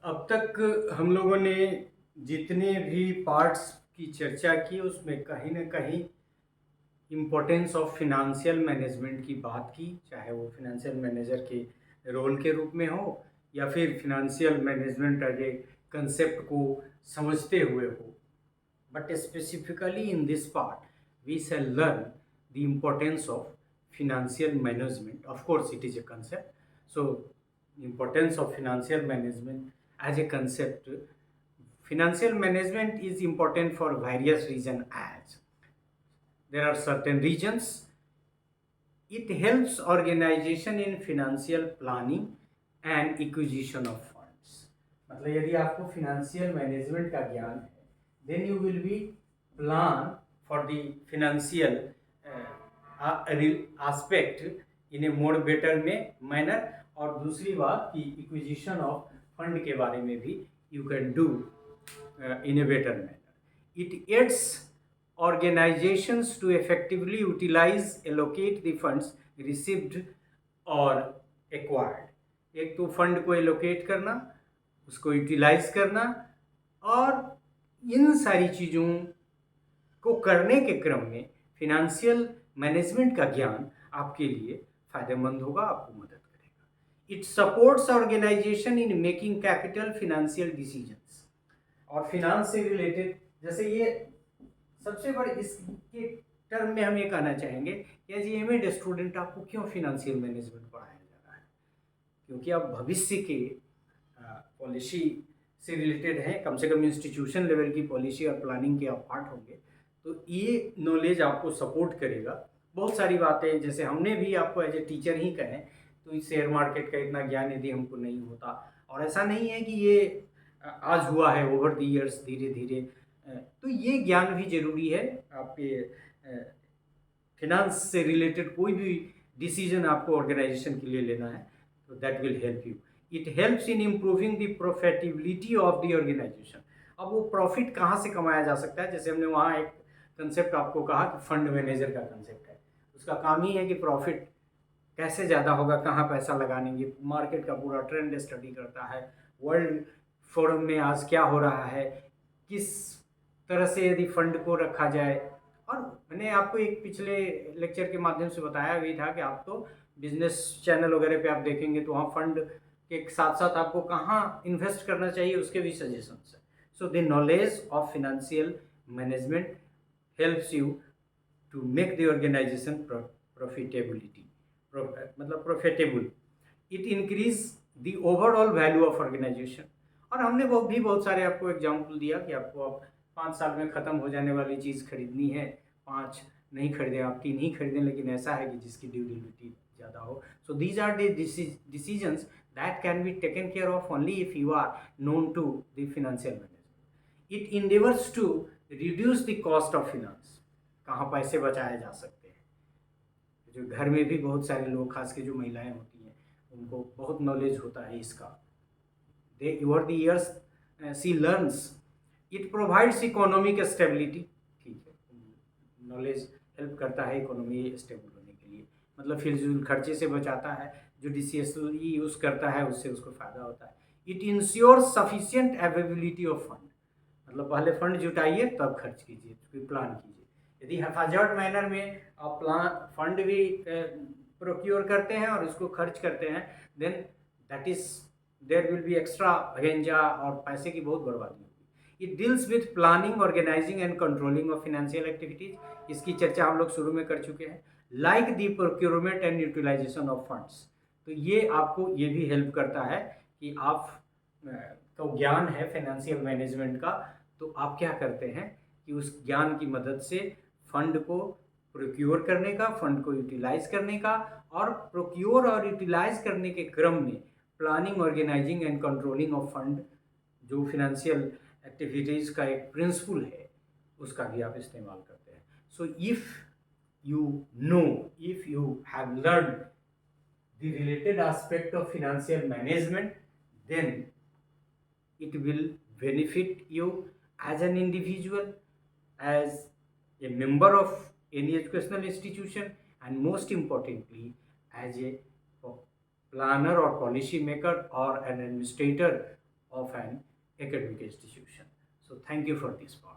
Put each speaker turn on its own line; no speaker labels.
अब तक हम लोगों ने जितने भी पार्ट्स की चर्चा की उसमें कहीं न कहीं इम्पोर्टेंस ऑफ फिनेंशियल मैनेजमेंट की बात की, चाहे वो फिनेंशियल मैनेजर के रोल के रूप में हो या फिर financial management as a concept को समझते हुए हो। But specifically in this part, we shall learn the importance of financial management. Of course, it is a concept. So, importance of financial management as a concept. Financial management is important for various reasons as there are certain reasons. It helps organization in financial planning and acquisition of funds. मतलब यदि आपको financial management का ज्ञान है, then you will be plan for the financial aspect in a more better manner. और दूसरी बात कि acquisition of fund के बारे में भी you can do in a better manner. It aids organizations to effectively utilize, allocate the funds received or acquired. एक तो फंड को एलोकेट करना, उसको यूटिलाइज करना, और इन सारी चीज़ों को करने के क्रम में फिनेंशियल मैनेजमेंट का ज्ञान आपके लिए फायदेमंद होगा, आपको मदद करेगा. It supports organisation in making capital financial decisions. और फिनांस से रिलेटेड जैसे ये सबसे बड़े इसके टर्म में हम ये कहना चाहेंगे कि एज एम स्टूडेंट आपको क्यों फिनेंशियल मैनेजमेंट पढ़ाया जा रहा है, क्योंकि आप भविष्य के पॉलिसी से रिलेटेड हैं, कम से कम इंस्टीट्यूशन लेवल की पॉलिसी और प्लानिंग के आप पार्ट होंगे, तो ये नॉलेज आपको सपोर्ट करेगा. बहुत सारी बातें जैसे हमने भी आपको एज ए टीचर ही कहें तो इस शेयर मार्केट का इतना ज्ञान यदि हमको नहीं होता, और ऐसा नहीं है कि ये आज हुआ है, ओवर द ईयर्स धीरे धीरे, तो ये ज्ञान भी जरूरी है. आपके फिनांस से रिलेटेड कोई भी डिसीजन आपको ऑर्गेनाइजेशन के लिए लेना है तो that will help you. It helps in improving the profitability of the organisation. अब वो प्रॉफिट कहाँ से कमाया जा सकता है, जैसे हमने वहाँ एक कंसेप्ट आपको कहा कि फंड मैनेजर का कंसेप्ट है, उसका काम ही है कि प्रॉफिट कैसे ज़्यादा होगा, कहाँ पैसा लगाएंगे, मार्केट का पूरा ट्रेंड स्टडी करता है, वर्ल्ड फोरम में आज क्या हो रहा है, किस तरह से यदि फंड को रखा जाए. और मैंने आपको एक पिछले लेक्चर के माध्यम से बताया भी था कि आप तो बिजनेस चैनल वगैरह पे आप देखेंगे तो वहाँ फंड के साथ साथ आपको कहाँ इन्वेस्ट करना चाहिए उसके भी सजेशंस है. So the knowledge of financial management helps you to make the organisation profitability, मतलब profitable. It increase the overall value of organisation. और हमने वो भी बहुत सारे आपको एग्जाम्पल दिया कि आपको अब 5 साल में ख़त्म हो जाने वाली चीज़ खरीदनी है, 5 नहीं खरीदें, आप 3 ही खरीदें, लेकिन ऐसा है कि जिसकी ड्यूरेबिलिटी ज़्यादा हो. So these are the decisions that can be taken care of only if you are known to the financial management. It endeavors to reduce the cost of finance. कहाँ पैसे बचाए जा सकते हैं. जो घर में भी बहुत सारे लोग, खास के जो महिलाएं होती हैं, उनको बहुत नॉलेज होता है इसका. They over the years she learns. It provides economic stability. ठीक है, नॉलेज हेल्प करता है इकोनॉमी स्टेबल होने के लिए, मतलब फिजूल खर्चे से बचाता है, जो डिसियसली यूज़ करता है उससे उसको फ़ायदा होता है. It ensures sufficient availability of fund. मतलब पहले फंड जुटाइए तब खर्च कीजिए, फिर प्लान कीजिए. यदि हैफाजर्ड मैनर में आप प्लान फंड भी प्रोक्योर करते हैं और उसको खर्च करते हैं, then that is there will be extra भेंजा और पैसे की बहुत बर्बादी होगी. It deals with planning, organising and controlling of financial activities. इसकी चर्चा हम लोग शुरू में कर चुके हैं. Like the procurement and utilisation of funds. तो ये आपको ये भी हेल्प करता है कि आप को ज्ञान है फाइनेंशियल मैनेजमेंट का, तो आप क्या करते हैं कि उस ज्ञान की मदद से फंड को प्रोक्योर करने का, फंड को यूटिलाइज करने का, और प्रोक्योर और यूटिलाइज करने के क्रम में planning, organising and controlling of fund, जो फिनेंशियल एक्टिविटीज़ का एक प्रिंसिपल है, उसका भी आप इस्तेमाल करते हैं. So if you know, if you have learned the related aspect of financial management, then it will benefit you as an individual, as a member of any educational institution, and most importantly as a planner or policy maker or an administrator of an academic institution. So thank you for this part.